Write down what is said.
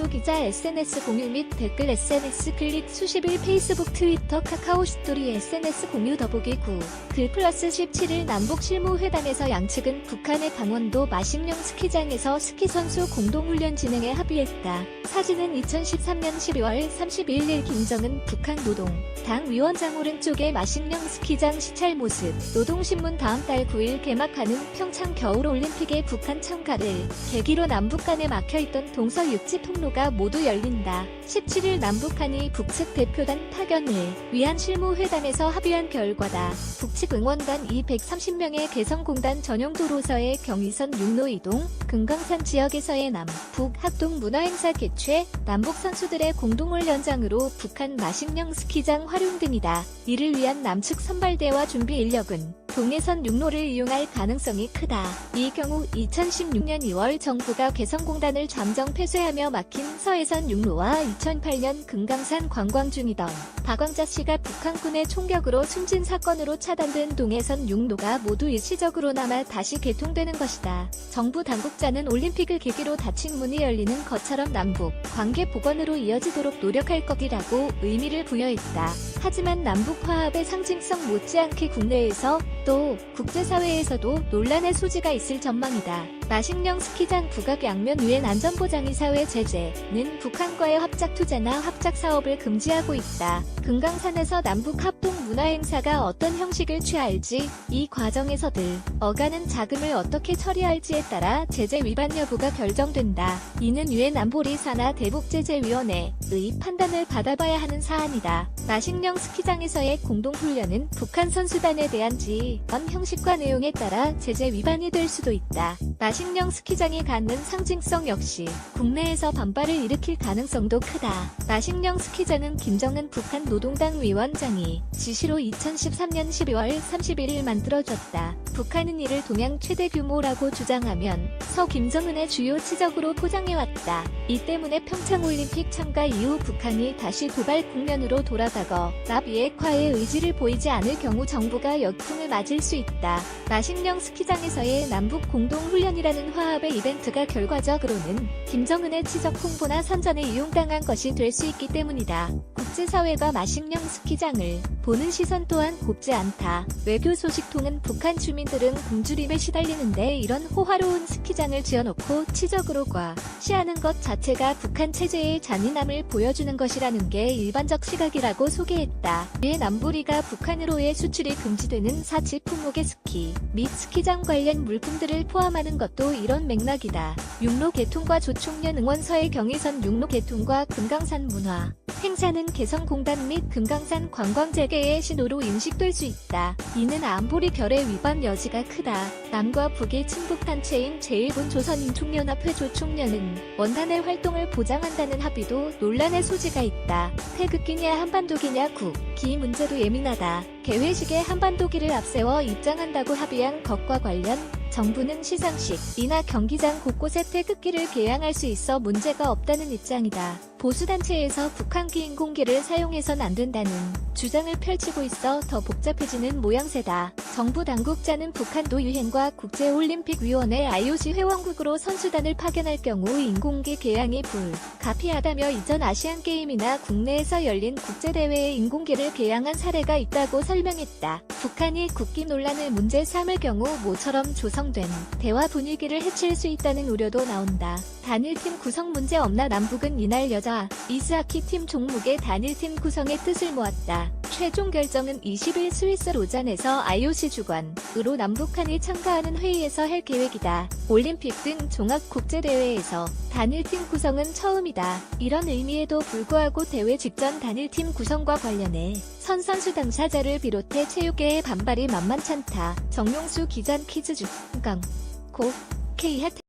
정용수 기자 SNS 공유 및 댓글 SNS 클릭 수십일 페이스북 트위터 카카오 스토리 SNS 공유 더보기 9글 플러스 17일 남북 실무회담에서 양측은 북한의 강원도 마식령 스키장에서 스키선수 공동훈련 진행에 합의했다. 사진은 2013년 12월 31일 김정은 북한 노동당 위원장 오른쪽의 마식령 스키장 시찰 모습. 노동신문 다음 달 9일 개막하는 평창 겨울올림픽의 북한 참가를 계기로 남북 간에 막혀있던 동서 육지 통로가 모두 열린다. 17일 남북한이 북측 대표단 파견을 위한 실무회담에서 합의한 결과다. 북측 응원단 230명의 개성공단 전용 도로서의 경의선 육로 이동, 금강산 지역에서의 남북 합동 문화행사 개최, 남북 선수들의 공동훈련장으로 북한 마식령 스키장 활용 등이다. 이를 위한 남측 선발대와 준비 인력은 동해선 육로를 이용할 가능성이 크다. 이 경우 2016년 2월 정부가 개성공단을 잠정 폐쇄하며 막힌 서해선 육로와 2008년 금강산 관광 중이던 박광자 씨가 북한군의 총격으로 숨진 사건으로 차단된 동해선 육로가 모두 일시적으로나마 다시 개통되는 것이다. 정부 당국자는 올림픽을 계기로 닫힌 문이 열리는 것처럼 남북 관계 복원으로 이어지도록 노력할 것이라고 의미를 부여했다. 하지만 남북 화합의 상징성 못지않게 국내에서 또 국제사회에서도 논란의 소지가 있을 전망이다. 마식령 스키장 북악 양면 유엔 안전보장이사회 제재는 북한과의 합작 투자나 합작 사업을 금지하고 있다. 금강산에서 남북 합동 문화행사가 어떤 형식을 취할지, 이 과정에서들 어가는 자금을 어떻게 처리할지에 따라 제재 위반 여부가 결정된다. 이는 유엔 안보리 산하 대북제재위원회의 판단을 받아봐야 하는 사안이다. 마식령 스키장에서의 공동훈련은 북한 선수단에 대한 지원 형식과 내용에 따라 제재 위반이 될 수도 있다. 마식령 스키장이 갖는 상징성 역시 국내에서 반발을 일으킬 가능성도 크다. 마식령 스키장은 김정은 북한 노동당 위원장이 지시로 2013년 12월 31일 만들어졌다. 북한은 이를 동양 최대 규모라고 주장하면 서 김정은의 주요 치적으로 포장해왔다. 이 때문에 평창올림픽 참가 이후 북한이 다시 도발 국면으로 돌아가거 비핵화의 의지를 보이지 않을 경우 정부가 역풍을 맞을 수 있다. 마식령 스키장에서의 남북 공동훈련이라는 화합의 이벤트가 결과적으로는 김정은의 치적 홍보나 선전에 이용당한 것이 될 수 있기 때문이다. 국제사회가 마식령 스키장을 보는 시선 또한 곱지 않다. 외교 소식통은 북한 주민들은 굶주림에 시달리는데 이런 호화로운 스키장을 지어놓고 치적으로 과시하는 것 자체가 북한 체제의 잔인함을 보여주는 것이라는 게 일반적 시각이라고 소개했다. 유엔 안보리가 북한으로의 수출이 금지되는 사치 품목의 스키 및 스키장 관련 물품들을 포함하는 것도 이런 맥락이다. 육로 개통과 조총련 응원서의 경의선 육로 개통과 금강산 문화 행사는 개성공단 및 금강산 관광 재개의 신호로 인식될 수 있다. 이는 안보리 결의 위반 여지가 크다. 남과 북의 친북단체인 제1본 조선인총연합회 조총련은 원단의 활동을 보장한다는 합의도 논란의 소지가 있다. 태극기냐 한반도기냐 국기 문제도 예민하다. 개회식에 한반도기를 앞세워 입장한다고 합의한 것과 관련 정부는 시상식이나 경기장 곳곳에 태극기를 개양할 수 있어 문제가 없다는 입장이다. 보수단체에서 북한기 인공기를 사용해선 안 된다는 주장을 펼치고 있어 더 복잡해지는 모양새다. 정부 당국자는 북한도 유엔과 국제올림픽위원회 IOC 회원국으로 선수단을 파견할 경우 인공기 개양이 불가피하다며 이전 아시안게임이나 국내에서 열린 국제대회에 인공기를 개양한 사례가 있다고 설명했다. 북한이 국기 논란을 문제 삼을 경우 모처럼 조성된 대화 분위기를 해칠 수 있다는 우려도 나온다. 단일팀 구성 문제 없나? 남북은 이날 여자 이스하키 팀 종목의 단일팀 구성의 뜻을 모았다. 최종 결정은 20일 스위스 로잔에서 IOC 주관으로 남북한이 참가하는 회의에서 할 계획이다. 올림픽 등 종합국제대회에서 단일팀 구성은 처음이다. 이런 의미에도 불구하고 대회 직전 단일팀 구성과 관련해 선수 당사자를 비롯해 체육계의 반발이 만만찮다. 정용수 기자 퀴즈 중강 고 K 핫